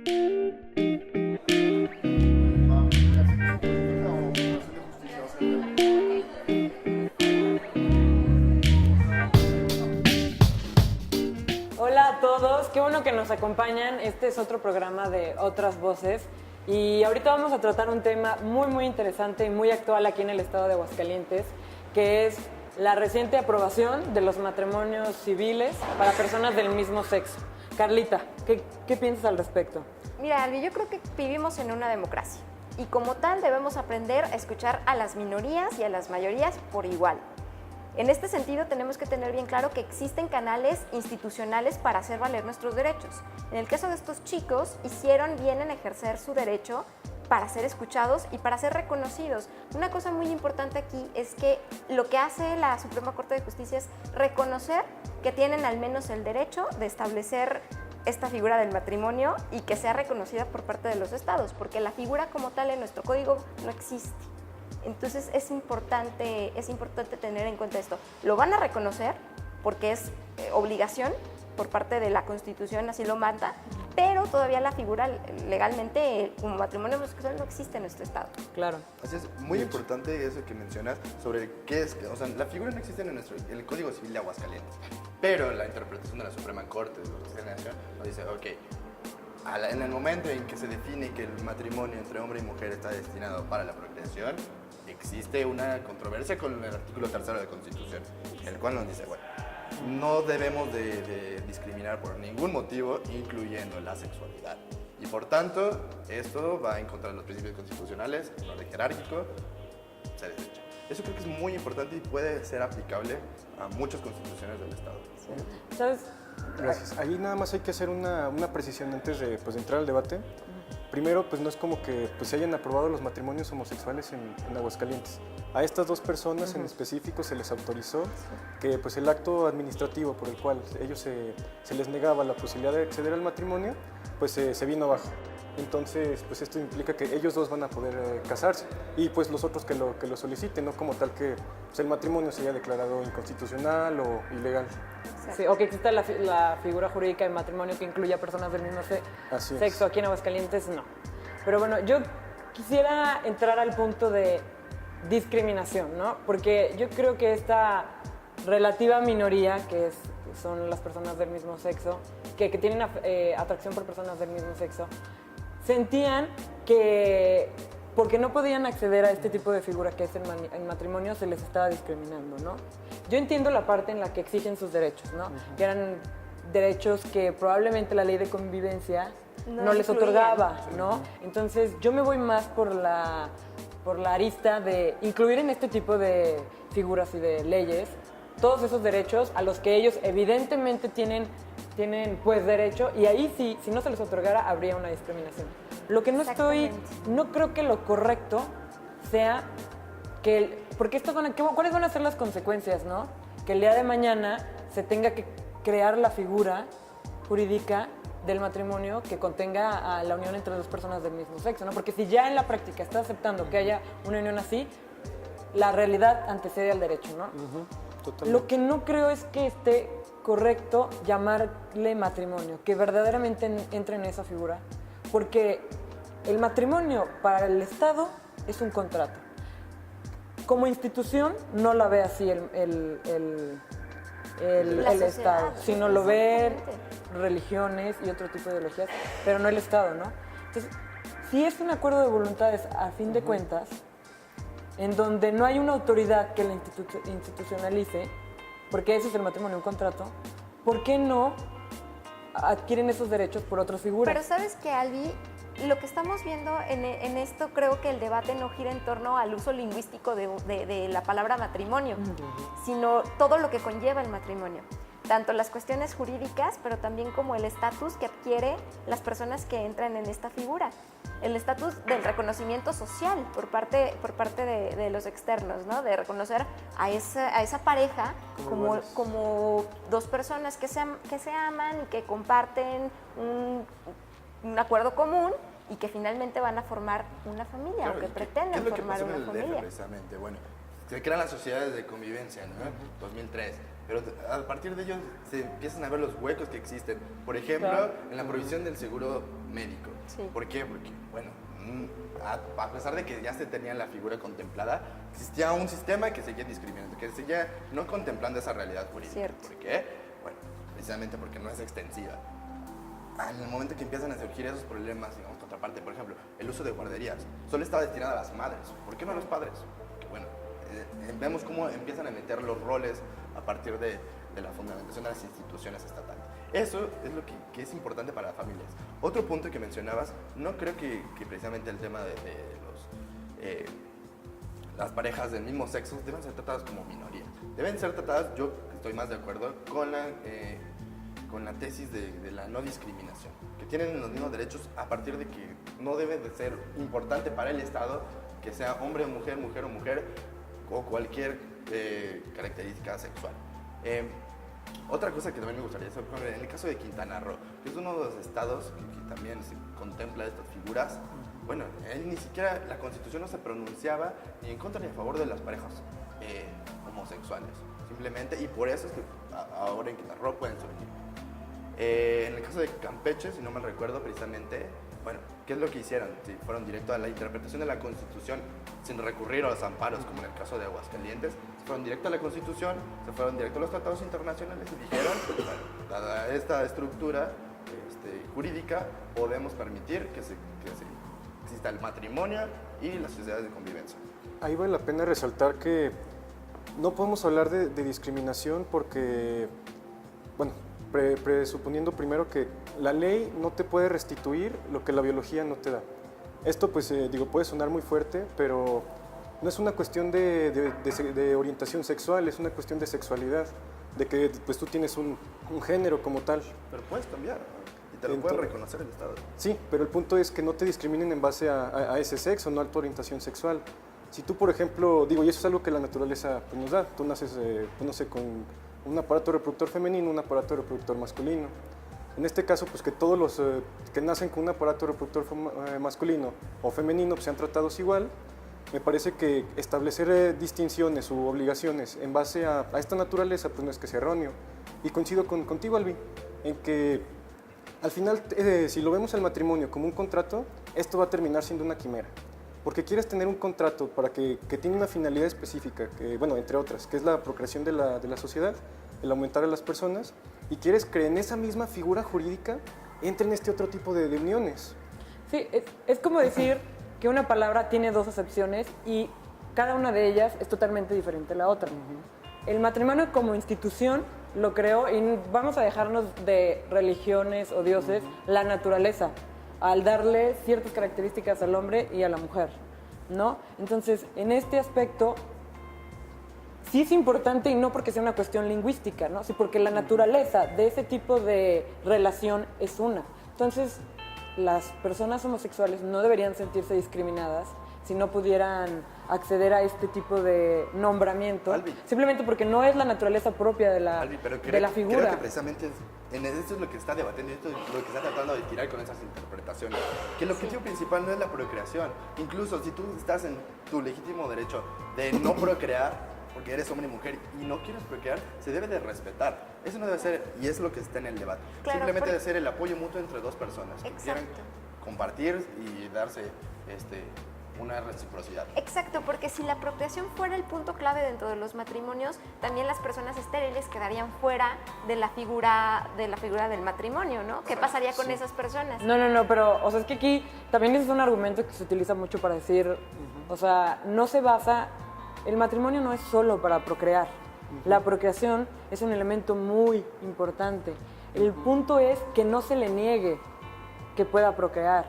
Hola a todos, qué bueno que nos acompañan. Este es otro programa de Otras Voces y ahorita vamos a tratar un tema muy interesante y muy actual aquí en el estado de Aguascalientes, que es la reciente aprobación de los matrimonios civiles para personas del mismo sexo. Carlita, ¿qué piensas al respecto? Mira, Albi, yo creo que vivimos en una democracia y como tal debemos aprender a escuchar a las minorías y a las mayorías por igual. En este sentido, tenemos que tener bien claro que existen canales institucionales para hacer valer nuestros derechos. En el caso de estos chicos, hicieron bien en ejercer su derecho para ser escuchados y para ser reconocidos. Una cosa muy importante aquí es que lo que hace la Suprema Corte de Justicia es reconocer que tienen al menos el derecho de establecer esta figura del matrimonio y que sea reconocida por parte de los estados, porque la figura como tal en nuestro código no existe. Entonces es importante tener en cuenta esto. Lo van a reconocer porque es obligación por parte de la Constitución, así lo manda, pero todavía la figura legalmente como matrimonio homosexual no existe en nuestro estado. Claro. Así es, muy importante eso que mencionas sobre qué es, o sea, la figura no existe en el Código Civil de Aguascalientes, pero la interpretación de la Suprema Corte de Justicia de la Nación nos dice, ok, en el momento en que se define que el matrimonio entre hombre y mujer está destinado para la procreación, existe una controversia con el artículo 3 de la Constitución, el cual nos dice, bueno, no debemos de discriminar por ningún motivo, incluyendo la sexualidad. Y por tanto, esto va en contra de los principios constitucionales, el orden jerárquico, se desecha. Eso creo que es muy importante y puede ser aplicable a muchas constituciones del Estado. Sí. ¿Sabes? Gracias. Ahí nada más hay que hacer una precisión antes de entrar al debate. Primero, pues no es como que se hayan aprobado los matrimonios homosexuales en Aguascalientes. A estas dos personas en específico se les autorizó que el acto administrativo por el cual ellos se les negaba la posibilidad de acceder al matrimonio, se vino abajo. Entonces, esto implica que ellos dos van a poder casarse y los otros que lo soliciten, no como tal que el matrimonio se haya declarado inconstitucional o ilegal. Sí, o que exista la figura jurídica de matrimonio que incluya personas del mismo sexo. Aquí en Aguascalientes, no. Pero bueno, yo quisiera entrar al punto de discriminación, ¿no? Porque yo creo que esta relativa minoría, son las personas del mismo sexo, que tienen atracción por personas del mismo sexo, sentían que porque no podían acceder a este tipo de figura que es el matrimonio, se les estaba discriminando, ¿no? Yo entiendo la parte en la que exigen sus derechos, ¿no? Que eran derechos que probablemente la ley de convivencia no les otorgaba, ¿no? Entonces yo me voy más por la arista de incluir en este tipo de figuras y de leyes todos esos derechos a los que ellos evidentemente tienen derecho, y ahí sí, si no se les otorgara, habría una discriminación. Lo que no creo que lo correcto sea porque ¿cuáles van a ser las consecuencias, no? Que el día de mañana se tenga que crear la figura jurídica del matrimonio que contenga a la unión entre dos personas del mismo sexo, ¿no? Porque si ya en la práctica está aceptando que haya una unión así, la realidad antecede al derecho, ¿no? Lo que no creo es que esté correcto llamarle matrimonio, que verdaderamente entre en esa figura, porque el matrimonio para el Estado es un contrato. Como institución no la ve así el Estado, sino lo ven religiones y otro tipo de ideologías, pero no el Estado, ¿no? Entonces, si es un acuerdo de voluntades a fin de cuentas, en donde no hay una autoridad que la institucionalice, porque eso es el matrimonio, un contrato, ¿por qué no adquieren esos derechos por otras figuras? Pero ¿sabes qué, Albi? Lo que estamos viendo en esto, creo que el debate no gira en torno al uso lingüístico de la palabra matrimonio, sino todo lo que conlleva el matrimonio. Tanto las cuestiones jurídicas, pero también como el estatus que adquiere las personas que entran en esta figura. El estatus del reconocimiento social por parte de los externos, ¿no? De reconocer a esa pareja como dos personas que se aman y que comparten un acuerdo común y que finalmente van a formar una familia, Claro, o que pretenden formar una familia. Precisamente, bueno, se crean las sociedades de convivencia, ¿no? 2003. Pero a partir de ello se empiezan a ver los huecos que existen. Por ejemplo, en la provisión del seguro médico. Sí. ¿Por qué? Porque, bueno, a pesar de que ya se tenía la figura contemplada, existía un sistema que seguía discriminando, que seguía no contemplando esa realidad jurídica. Cierto. ¿Por qué? Bueno, precisamente porque no es extensiva. En el momento que empiezan a surgir esos problemas, digamos, contraparte, por ejemplo, el uso de guarderías, solo estaba destinado a las madres. ¿Por qué no a los padres? Porque, bueno, vemos cómo empiezan a meter los roles a partir de la fundamentación de las instituciones estatales. Eso es lo que es importante para las familias. Otro punto que mencionabas, no creo que precisamente el tema de las parejas del mismo sexo deben ser tratadas como minoría. Deben ser tratadas, yo estoy más de acuerdo, con la tesis de la no discriminación, que tienen los mismos derechos a partir de que no debe de ser importante para el Estado que sea hombre o mujer, mujer o mujer, o cualquier característica sexual. Otra cosa que también me gustaría saber, en el caso de Quintana Roo, que es uno de los estados que también se contempla estas figuras, bueno, él ni siquiera, la Constitución no se pronunciaba ni en contra ni a favor de las parejas homosexuales, simplemente, y por eso es que ahora en Quintana Roo pueden surgir. En el caso de Campeche, si no mal recuerdo precisamente, bueno, ¿qué es lo que hicieron? Si fueron directo a la interpretación de la Constitución sin recurrir a los amparos, como en el caso de Aguascalientes, se fueron directo a la Constitución, se fueron directo a los tratados internacionales y dijeron, bueno, dada esta estructura jurídica, podemos permitir que exista el matrimonio y las sociedades de convivencia. Ahí vale la pena resaltar que no podemos hablar de discriminación porque, bueno, presuponiendo primero que la ley no te puede restituir lo que la biología no te da. Esto, pues, puede sonar muy fuerte, pero no es una cuestión de orientación sexual, es una cuestión de sexualidad, de que pues, tú tienes un género como tal. Pero puedes cambiar, y te lo puede reconocer el Estado. Sí, pero el punto es que no te discriminen en base a ese sexo, no a tu orientación sexual. Si tú, por ejemplo, y eso es algo que la naturaleza pues, nos da, tú naces, no sé, con un aparato reproductor femenino, un aparato reproductor masculino. En este caso, pues que todos los que nacen con un aparato reproductor masculino o femenino pues, sean tratados igual, me parece que establecer distinciones u obligaciones en base a esta naturaleza pues no es que sea erróneo. Y coincido contigo, Albi, en que al final, si lo vemos el matrimonio como un contrato, esto va a terminar siendo una quimera. Porque quieres tener un contrato para que tiene una finalidad específica, que, bueno, entre otras, que es la procreación de la sociedad, el aumentar a las personas, y quieres que en esa misma figura jurídica entren este otro tipo de uniones. Sí, es como decir que una palabra tiene dos acepciones y cada una de ellas es totalmente diferente a la otra. El matrimonio como institución lo creó, y vamos a dejarnos de religiones o dioses, la naturaleza, al darle ciertas características al hombre y a la mujer, ¿no? Entonces, en este aspecto, sí es importante, y no porque sea una cuestión lingüística, ¿no? Sí, porque la naturaleza de ese tipo de relación es una. Entonces, las personas homosexuales no deberían sentirse discriminadas si no pudieran acceder a este tipo de nombramiento, Albi, simplemente porque no es la naturaleza propia de la, Albi, pero de la figura. Creo que precisamente esto es lo que está debatiendo, esto es lo que está tratando de tirar con esas interpretaciones. Que el objetivo principal no es la procreación. Incluso si tú estás en tu legítimo derecho de no procrear, porque eres hombre y mujer y no quieres procrear, se debe de respetar. Eso no debe ser, y es lo que está en el debate. Claro, simplemente debe ser el apoyo mutuo entre dos personas que Exacto. quieran compartir y darse una reciprocidad. Exacto, porque si la procreación fuera el punto clave dentro de los matrimonios, también las personas estériles quedarían fuera de la figura del matrimonio, ¿no? ¿Qué pasaría con esas personas? No, pero, o sea, es que aquí también es un argumento que se utiliza mucho para decir, o sea, no se basa, el matrimonio no es solo para procrear, la procreación es un elemento muy importante. El punto es que no se le niegue que pueda procrear.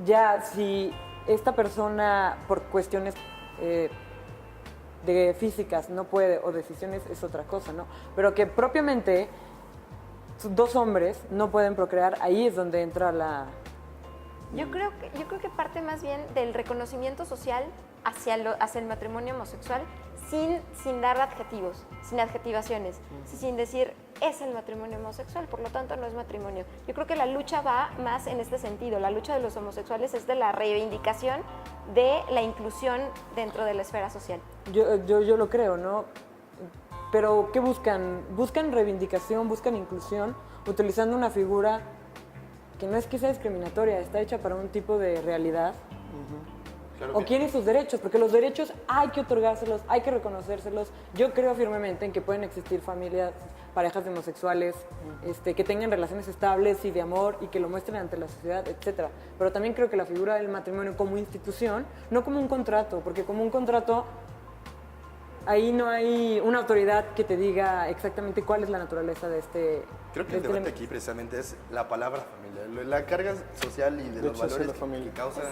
Ya si esta persona por cuestiones de físicas no puede, o decisiones, es otra cosa, ¿no? Pero que propiamente dos hombres no pueden procrear, ahí es donde entra la... Yo creo que parte más bien del reconocimiento social hacia el matrimonio homosexual sin dar adjetivos, sin adjetivaciones, sin decir es el matrimonio homosexual, por lo tanto no es matrimonio. Yo creo que la lucha va más en este sentido. La lucha de los homosexuales es de la reivindicación de la inclusión dentro de la esfera social. Yo lo creo, ¿no? Pero ¿qué buscan? Buscan reivindicación, buscan inclusión, utilizando una figura que no es que sea discriminatoria, está hecha para un tipo de realidad. Claro O que- quieren sus derechos, porque los derechos hay que otorgárselos, hay que reconocérselos. Yo creo firmemente en que pueden existir familias, parejas de homosexuales, que tengan relaciones estables y de amor y que lo muestren ante la sociedad, etc. Pero también creo que la figura del matrimonio como institución, no como un contrato, porque como un contrato ahí no hay una autoridad que te diga exactamente cuál es la naturaleza de este... Creo que de el debate elemento. aquí precisamente es la palabra familia, la carga social y de los hecho, es valores la familia. que causan.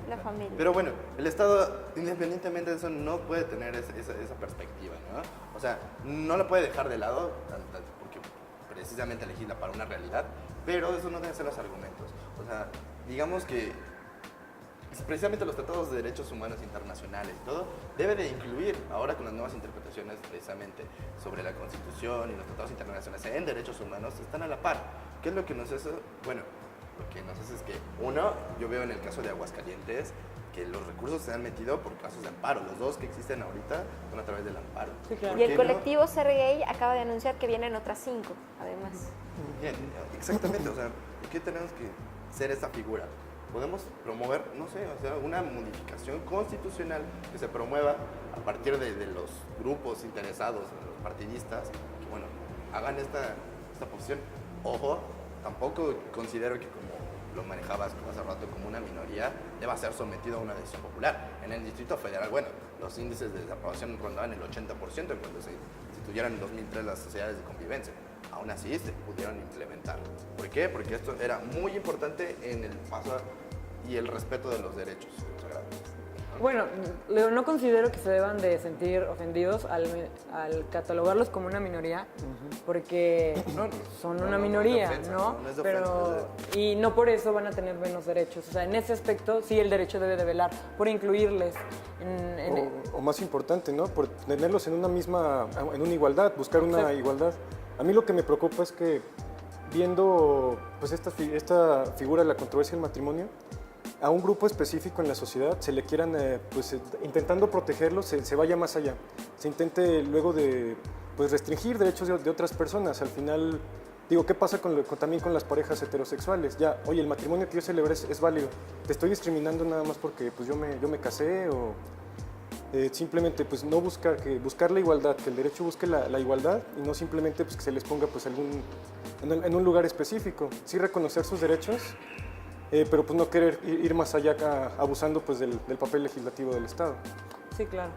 La familia. Pero bueno, el Estado, independientemente de eso, no puede tener esa perspectiva, ¿no? O sea, no la puede dejar de lado, porque precisamente legisla para una realidad, pero eso no deben ser los argumentos. O sea, digamos que precisamente los tratados de derechos humanos internacionales y todo, debe de incluir, ahora con las nuevas interpretaciones precisamente sobre la Constitución y los tratados internacionales en derechos humanos, están a la par. ¿Qué es lo que nos hace? Bueno, lo que nos hace es que, uno, yo veo en el caso de Aguascalientes, que los recursos se han metido por casos de amparo. Los dos que existen ahorita son a través del amparo. Sí, claro. ¿Por Y qué el no? colectivo Ser Gay acaba de anunciar que vienen otras 5, además. Bien, exactamente, o sea, ¿por qué tenemos que ser esa figura? Podemos promover, no sé, o sea, una modificación constitucional que se promueva a partir de los grupos interesados, los partidistas, que bueno, hagan esta posición. Ojo, tampoco considero que como lo manejabas hace rato como una minoría, deba ser sometido a una decisión popular. En el Distrito Federal, bueno, los índices de desaprobación rondaban el 80% cuando se instituyeron en 2003 las sociedades de convivencia. Aún así se pudieron implementar. ¿Por qué? Porque esto era muy importante en el paso y el respeto de los derechos sagrados. Bueno, Leo, no considero que se deban de sentir ofendidos al catalogarlos como una minoría, porque son una minoría, no es de ofensa, ¿no? no es de Pero, ofensa, y no por eso van a tener menos derechos. O sea, en ese aspecto sí el derecho debe de velar por incluirles O más importante, ¿no? Por tenerlos en una igualdad, buscar una Exacto. igualdad. A mí lo que me preocupa es que viendo pues esta figura de la controversia del matrimonio, a un grupo específico en la sociedad se le quieran, intentando protegerlo, se vaya más allá. Se intente luego de pues, restringir derechos de otras personas. Al final, digo, ¿qué pasa también con las parejas heterosexuales? Ya, oye, el matrimonio que yo celebré es válido. ¿Te estoy discriminando nada más porque pues, yo me casé? O simplemente pues, no buscar la igualdad, que el derecho busque la igualdad y no simplemente pues, que se les ponga pues, en un lugar específico. Sí reconocer sus derechos, pero pues no querer ir más allá abusando pues del papel legislativo del Estado. Sí, claro.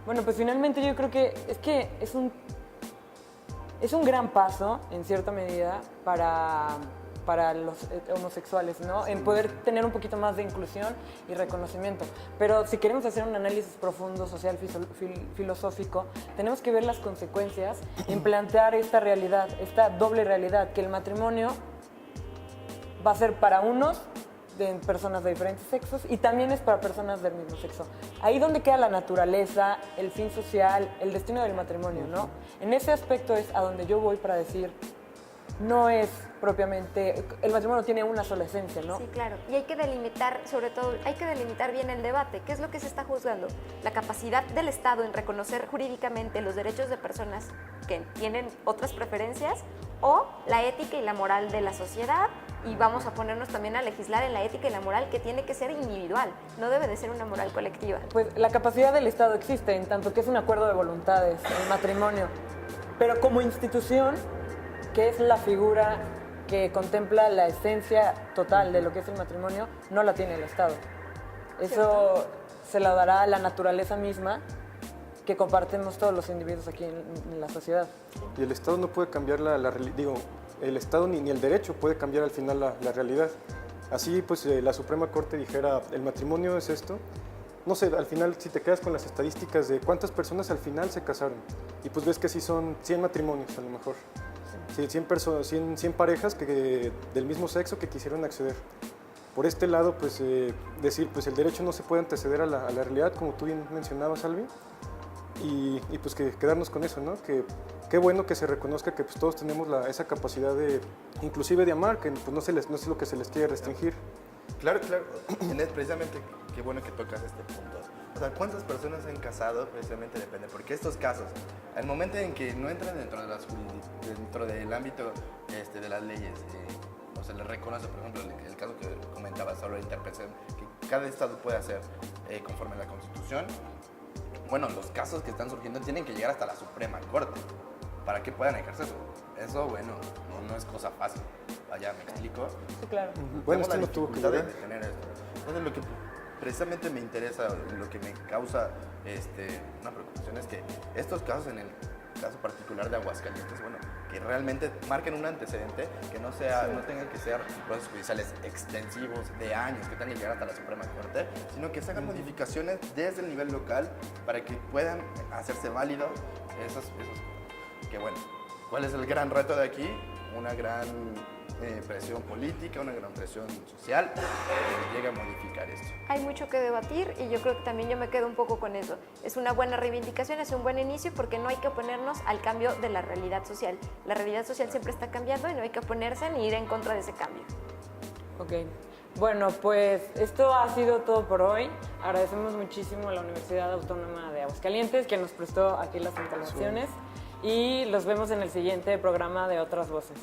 Bueno, pues finalmente yo creo que es un gran paso, en cierta medida, para los homosexuales, ¿no? En poder tener un poquito más de inclusión y reconocimiento. Pero si queremos hacer un análisis profundo, social, filosófico, tenemos que ver las consecuencias en plantear esta realidad, esta doble realidad, que el matrimonio va a ser para unos de personas de diferentes sexos y también es para personas del mismo sexo. Ahí donde queda la naturaleza, el fin social, el destino del matrimonio, ¿no? En ese aspecto es a donde yo voy para decir, no es propiamente, el matrimonio tiene una sola esencia, ¿no? Sí, claro. Y hay que delimitar, sobre todo, hay que delimitar bien el debate. ¿Qué es lo que se está juzgando? La capacidad del Estado en reconocer jurídicamente los derechos de personas que tienen otras preferencias o la ética y la moral de la sociedad. Y vamos a ponernos también a legislar en la ética y la moral que tiene que ser individual, no debe de ser una moral colectiva. Pues la capacidad del Estado existe, en tanto que es un acuerdo de voluntades, el matrimonio. Pero como institución, que es la figura que contempla la esencia total de lo que es el matrimonio, no la tiene el Estado. Eso se la dará a la naturaleza misma que compartimos todos los individuos aquí en la sociedad. Y el Estado no puede cambiar el Estado ni el derecho puede cambiar al final la realidad. Así pues la Suprema Corte dijera, el matrimonio es esto, no sé, al final si te quedas con las estadísticas de cuántas personas al final se casaron y pues ves que sí son 100 matrimonios a lo mejor, sí, 100 parejas del mismo sexo que quisieron acceder. Por este lado, pues decir, pues el derecho no se puede anteceder a la realidad, como tú bien mencionabas, Albi, y pues quedarnos con eso, ¿no? Que qué bueno que se reconozca que pues, todos tenemos esa capacidad inclusive de amar, que pues, no es lo que se les quiere restringir. Claro, claro. Precisamente, qué bueno que tocas este punto. O sea, ¿cuántas personas se han casado? Precisamente depende, porque estos casos, al momento en que no entran dentro del ámbito de las leyes, o se le reconoce, por ejemplo, el caso que comentaba sobre la interpretación que cada estado puede hacer conforme a la Constitución. Bueno, los casos que están surgiendo tienen que llegar hasta la Suprema Corte para que puedan ejercerse. Eso, bueno, no es cosa fácil. Vaya, ¿me explico? Sí, claro. Bueno, Tenemos la esto no tuvo que dificultad llegar. de tener esto. Entonces, lo que precisamente me interesa, lo que me causa una preocupación es que estos casos, en el caso particular de Aguascalientes, bueno, que realmente marquen un antecedente, que no tengan que ser procesos judiciales extensivos de años, que tengan que llegar hasta la Suprema Corte, sino que se hagan modificaciones desde el nivel local para que puedan hacerse válidos esos que bueno, ¿cuál es el gran reto de aquí? Una gran presión política, una gran presión social que llegue a modificar esto. Hay mucho que debatir y yo creo que también yo me quedo un poco con eso. Es una buena reivindicación, es un buen inicio porque no hay que oponernos al cambio de la realidad social. La realidad social siempre está cambiando y no hay que oponerse ni ir en contra de ese cambio. Ok. Bueno, pues esto ha sido todo por hoy. Agradecemos muchísimo a la Universidad Autónoma de Aguascalientes que nos prestó aquí las instalaciones y los vemos en el siguiente programa de Otras Voces.